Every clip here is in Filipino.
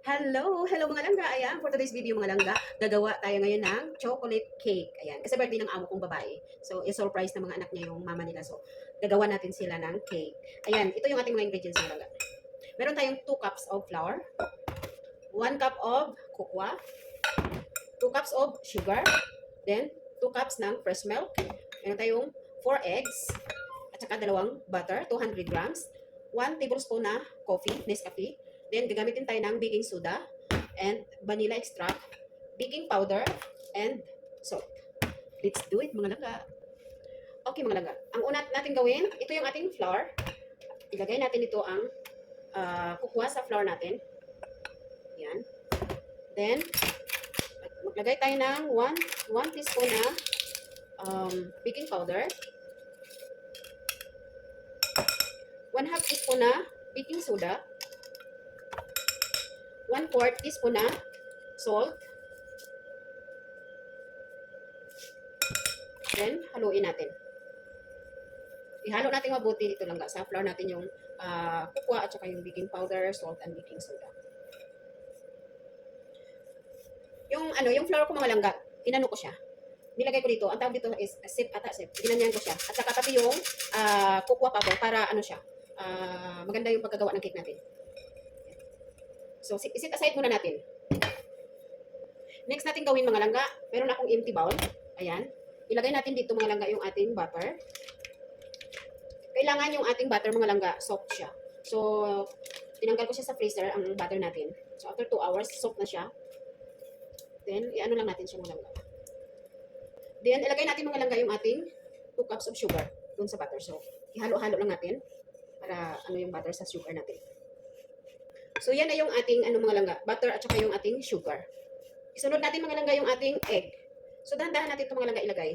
Hello mga langga. Ayan, for today's video mga langga, gagawa tayo ngayon ng chocolate cake. Ayan, kasi birthday ng amo kong babae. So, i-surprise ng mga anak niya yung mama nila. So, gagawa natin sila ng cake. Ayan, ito yung ating mga ingredients mga langga. Meron tayong 2 cups of flour, 1 cup of cocoa, 2 cups of sugar, then 2 cups ng fresh milk. Meron tayong 4 eggs, at saka dalawang butter, 200 grams, 1 tablespoon na coffee, Nescafe. Then, gagamitin tayo ng baking soda and vanilla extract, baking powder, and salt. Let's do it, mga langga. Okay, mga langga. Ang una natin gawin, ito yung ating flour. Ilagay natin dito ang kukuha sa flour natin. Yan. Then, maglagay tayo ng 1 teaspoon na baking powder, 1/2 teaspoon na baking soda, 1/4 teaspoon na salt. Then, haluin natin. Ihalo natin mabuti dito lang sa flour natin yung cocoa at saka yung baking powder, salt, and baking soda. Yung flour ko mga langga, inano ko siya. Nilagay ko dito, ang tawag dito is sip ata sip. Ginanyan ko siya. At saka pati yung cocoa powder para ano siya, maganda yung pagkagawa ng cake natin. So, isit aside muna natin. Next natin gawin mga langga, meron akong empty bowl. Ayan. Ilagay natin dito mga langga yung ating butter. Kailangan yung ating butter mga langga, soft siya. So, tinanggal ko siya sa freezer, ang butter natin. So, after 2 hours, soft na siya. Then, i-ano lang natin siya mga langga. Then, ilagay natin mga langga yung ating 2 cups of sugar dun sa butter. So, ihalo-halo lang natin para ano yung butter sa sugar natin. So, yan na yung ating mga langga, butter at saka yung ating sugar. Isunod natin mga langga yung ating egg. So, dahan-dahan natin itong mga langga ilagay.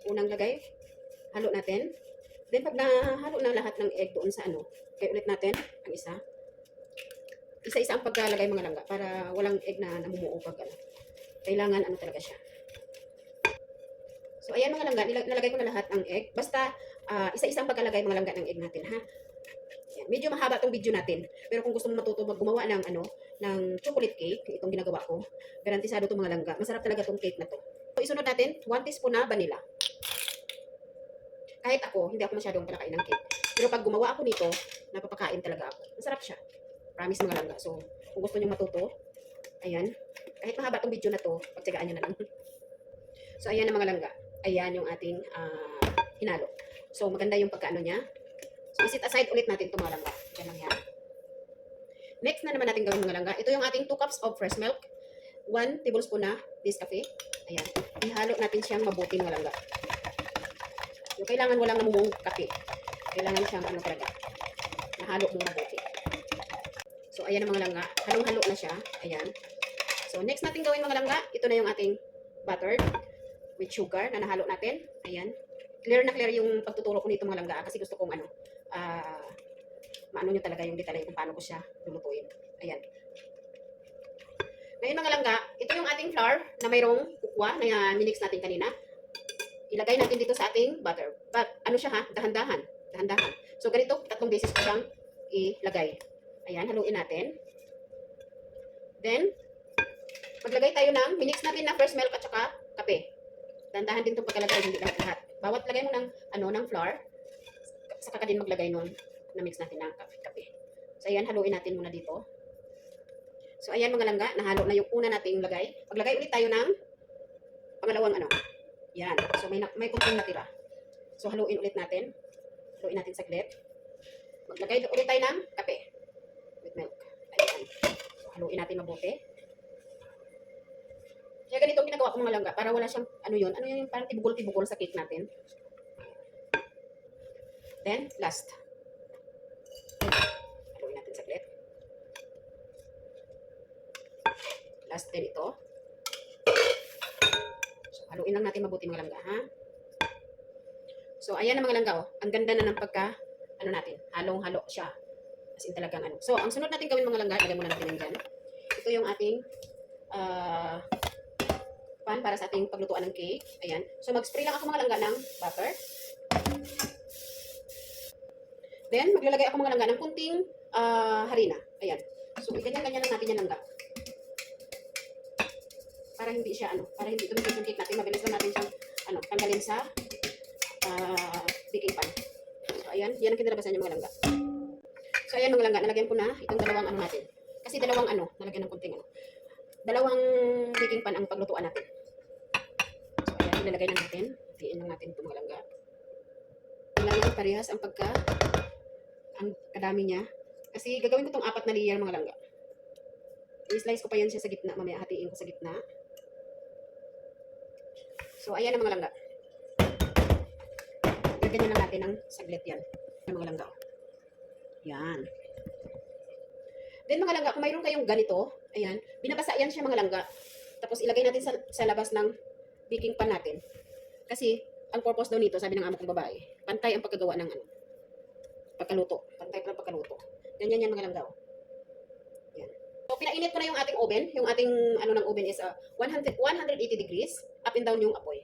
Unang lagay, halo natin. Then, pag nahalo na lahat ng egg doon sa kaya ulit natin ang isa. Isa-isa ang pagkalagay mga langga para walang egg na namumuo pag kailangan talaga siya. So, ayan mga langga, nalagay ko na lahat ng egg. Basta, isa-isa ang pagkalagay mga langga ng egg natin, ha? Yan. Medyo mahaba tong video natin. Pero kung gusto mo matuto gumawa ng ng chocolate cake, itong ginagawa ko, garantisado to mga langga. Masarap talaga tong cake na to. So, isunod natin, 1 teaspoon na vanilla. Kahit ako, hindi ako masyadong palakain ng cake. Pero pag gumawa ako nito, napapakain talaga ako. Masarap siya. Promise mga langga. So, kung gusto niyo matuto, ayan. Kahit mahaba tong video na to, pagtsagaan niyo na lang. So, ayan na mga langga. Ayan yung ating hinalo. So, maganda yung pagkaano niya. So, isit aside ulit natin ito mga langga. Yan lang yan. Next na naman natin gawin mga langga. Ito yung ating 2 cups of fresh milk. 1 tablespoon na Nescafe. Ayan. Ihalo natin siyang mabuti mga langga. Yung kailangan walang namumong kape. Kailangan siyang talaga. Nahalo mo mabuti. So, ayan ang mga langga. Halong-halo na siya. Ayan. So, next natin gawin mga langga. Ito na yung ating butter with sugar na nahalo natin. Ayan. Clear na clear yung pagtuturo ko nito mga langga kasi gusto kong maano nyo talaga yung detalye kung paano ko siya lulutuin. Ayan. Ngayon mga langga, ito yung ating flour na mayroong kukwa na minix natin kanina. Ilagay natin dito sa ating butter. But ano siya ha? Dahan-dahan. Dahan-dahan. So ganito, 3 beses ko siyang ilagay. Ayan, haluin natin. Then, maglagay tayo ng minix natin na fresh milk at saka kape. Dahan-dahan din itong pagkalagay, hindi lahat-lahat. Bawat lagay mo ng flour, saka ka din maglagay nun na mix natin ng kape. So, ayan, haluin natin muna dito. So, ayan mga langga, nahalo na yung una nating lagay. Maglagay ulit tayo ng pangalawang Yan. So, may kunting natira. So, haluin ulit natin. Haluin natin saglit. Maglagay ulit tayo ng kape with milk. Ayan. So, haluin natin mabuti. Kaya ganito ang ginagawa ko mga langga para wala siyang ano yun yung parang tibugol-tibugol sa cake natin. Then, last. Haluin natin saglit. Last din ito. So, haluin lang natin mabuti mga langga, ha? So, ayan na mga langga, oh. Ang ganda na ng pagka, natin, halong-halo siya. As in talagang So, ang sunod natin gawin mga langga, ilagay muna natin yan dyan. Ito yung ating, pan para sa ating paglutuan ng cake. Ayan. So, mag-spray lang ako mga langga ng butter. Then, maglalagay ako mga langga ng kunting harina. Ayan. So, ganyan-ganyan lang natin yan langga. Para hindi siya, para hindi tumikit yung cake natin. Mabilis lang natin siyang, tanggalin sa baking pan. So, ayan. Yan ang kinalabasan niya mga langga. So, ayan mga langga. Nalagyan ko na itong dalawang natin. Kasi dalawang nalagyan ng kunting dalawang baking pan ang paglutuan natin. So, ayan. Nilalagay na natin. Tiin lang natin itong mga langga. Tingnan parehas ang kadami niya. Kasi gagawin ko itong 4 na layer mga langga. I-slice ko pa yan siya sa gitna. Mamaya hatiin ko sa gitna. So, ayan ang mga langga. Ganyan lang natin ng saglit yan. Ang mga langga. Yan. Then mga langga, kung mayroon kayong ganito, ayan, binabasa yan siya mga langga. Tapos ilagay natin sa labas ng baking pan natin. Kasi, ang purpose daw nito, sabi ng amo kong babae, pantay ang pagkagawa ng pagkaluto. Pantay pa ng pagkaluto. Ganyan yan mga langga. Yan. So, pinainit ko na yung ating oven. Yung ating, ng oven is 180 degrees. Up and down yung apoy.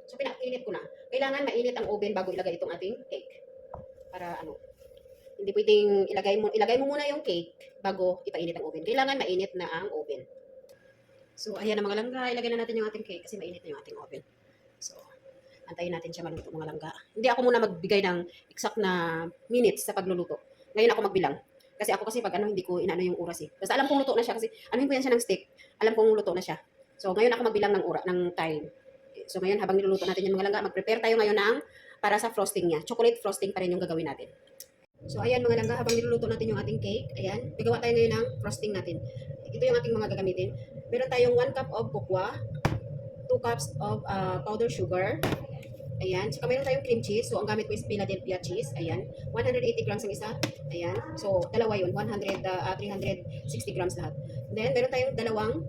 So, pinainit ko na. Kailangan mainit ang oven bago ilagay itong ating cake. Para hindi pwedeng ilagay mo muna yung cake bago ipainit ang oven. Kailangan mainit na ang oven. So, ayan na mga langga. Ilagay na natin yung ating cake kasi mainit na yung ating oven. So, antayin natin siya maluto mga langga. Hindi ako muna magbigay ng exact na minutes sa pagluluto. Ngayon ako magbilang. Kasi ako pag hindi ko inaano yung oras eh. Basta alam kong luto na siya kasi anuhin ko yan siya ng stick. Alam kong luto na siya. So, ngayon ako magbilang ng time. So, ngayon habang niluluto natin yung mga langga, mag-prepare tayo ngayon para sa frosting niya. Chocolate frosting pa rin yung gagawin natin. So, ayan mga langga, habang niluluto natin yung ating cake, ayan, gagawa tayo ngayon ng frosting natin. Ito yung ating mga gagamitin. Meron tayong 1 cup of cocoa, 2 cups of powdered sugar, ayan, saka meron tayong cream cheese. So, ang gamit ko is Philadelphia cheese, ayan, 180 grams ang isa, ayan, so, dalawa yun, 360 grams lahat. Then, meron tayong dalawang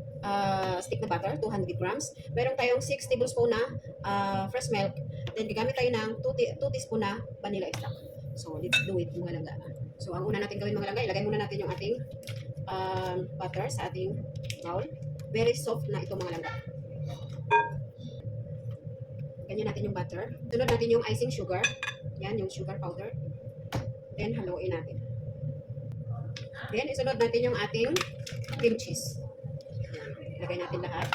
stick na butter, 200 grams. Meron tayong 6 tablespoon na fresh milk. Then, gagamit tayo ng 2 teaspoon na vanilla extract. So, let's do it mga langga. So, ang una natin gawin mga langga, ilagay muna natin yung ating butter sa ating bowl. Very soft na ito mga langga. Ganyan natin yung butter. Sunod natin yung icing sugar. Yan, yung sugar powder. Then, haluin natin. Then, isunod natin yung ating cream cheese. Yan, ilagay natin lahat.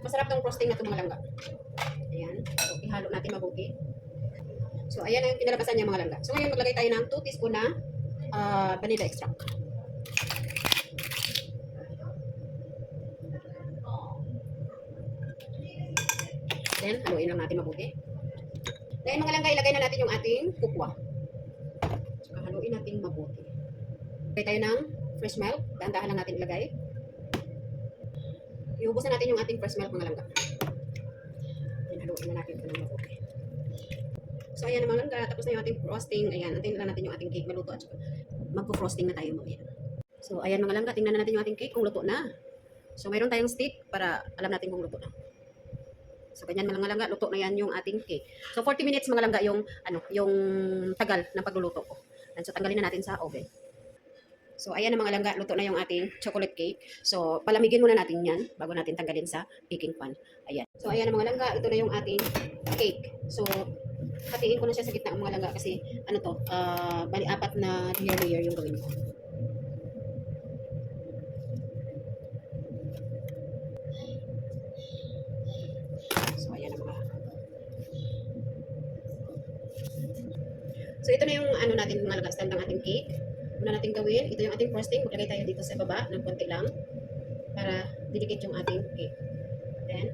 Masarap tong frosting na ito mga langga. Ayan. So, ihalo natin mabuti. So, ayan ang kinalabasan niya mga langga. So, ngayon maglagay tayo ng 2 teaspoon na vanilla extract. Then, haluin lang natin mabuti. Then, mga langga, ilagay na natin yung ating cocoa. So, haluin natin mabuti. Ilagay tayo ng fresh milk. Dahan-dahan lang natin ilagay. Iubusan natin yung ating fresh milk mga langga. Then, haluin na natin ito ng mabuti. So, ayan naman langga. Tapos na yung ating frosting. Ayan, antayin lang natin yung ating cake maluto at magpo-frosting na tayo mamaya. So, ayan mga langga. Tingnan na natin yung ating cake kung luto na. So, mayroon tayong stick para alam natin kung luto na. So, ganyan mga langga. Luto na yan yung ating cake. So, 40 minutes mga langga yung tagal ng pagluluto ko. And so, tanggalin na natin sa oven. So, ayan na mga langga. Luto na yung ating chocolate cake. So, palamigin muna natin yan bago natin tanggalin sa baking pan. Ayan. So, ayan na mga langga. Ito na yung ating cake. So, hatiin ko na siya sa gitna ng mga langga kasi bali 4 na layer yung gawin ko. So, ayan na mga. So, ito na yung natin mga langga, stand ng ating cake. Una natin gawin, ito yung ating frosting. Maglagay tayo dito sa baba ng konti lang para didikit yung ating cake. Then,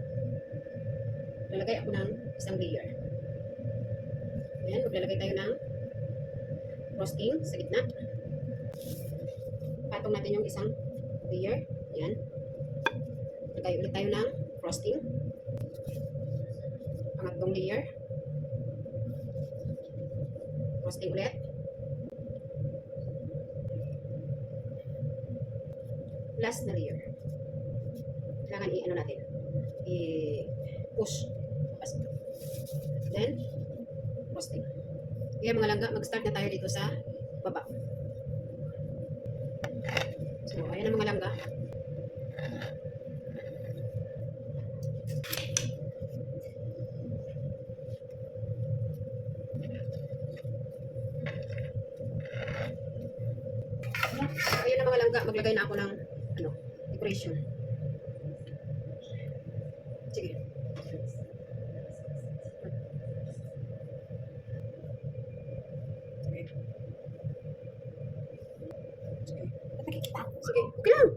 lalagay ako ng isang layer. Ayan, maglalagay tayo ng frosting sa gitna. Patong natin yung isang layer. Ayan. Lagay ulit tayo ng frosting. Pangatlong layer. Frosting ulit. Last na layer. Kailangan natin. I-push. Then, frosting. Kaya mga langga, mag-start na tayo dito sa baba. So, ayan ang mga langga. maglagay na ako ng ano, decoration. Sige. Sige, okay lang.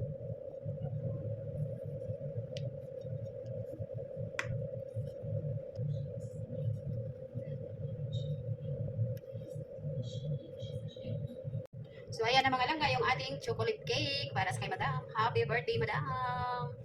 So, ayan na mga langga yung ating chocolate cake para sa kay Madam. Happy birthday, Madam!